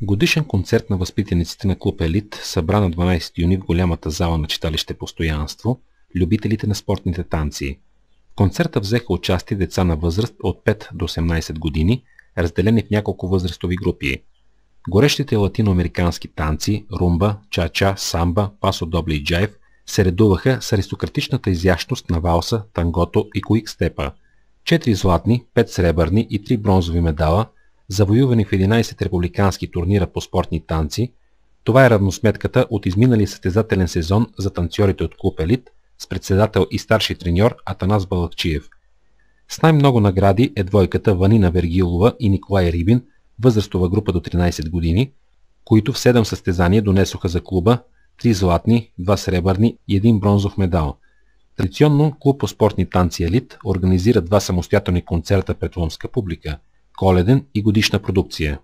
Годишен концерт на възпитаниците на клуб Елит събра на 12 юни в голямата зала на читалище Постоянство любителите на спортните танци. В концерта взеха участие деца на възраст от 5 до 18 години, разделени в няколко възрастови групи. Горещите латиноамерикански танци, румба, ча-ча, самба, пасо добле и джайв се редуваха с аристократичната изящност на валса, тангото и куикстепа. 4 златни, 5 сребърни и 3 бронзови медала, завоювани в 11 републикански турнира по спортни танци, това е равносметката от изминалия състезателен сезон за танцорите от клуб Елит с председател и старши треньор Атанас Балакчиев. С най-много награди е двойката Ванина Вергилова и Николай Рибин, възрастова група до 13 години, които в 7 състезания донесоха за клуба 3 златни, 2 сребърни и 1 бронзов медал. Традиционно клуб по спортни танци Елит организира 2 самостоятелни концерта пред ломска публика – коледен и годишна продукция.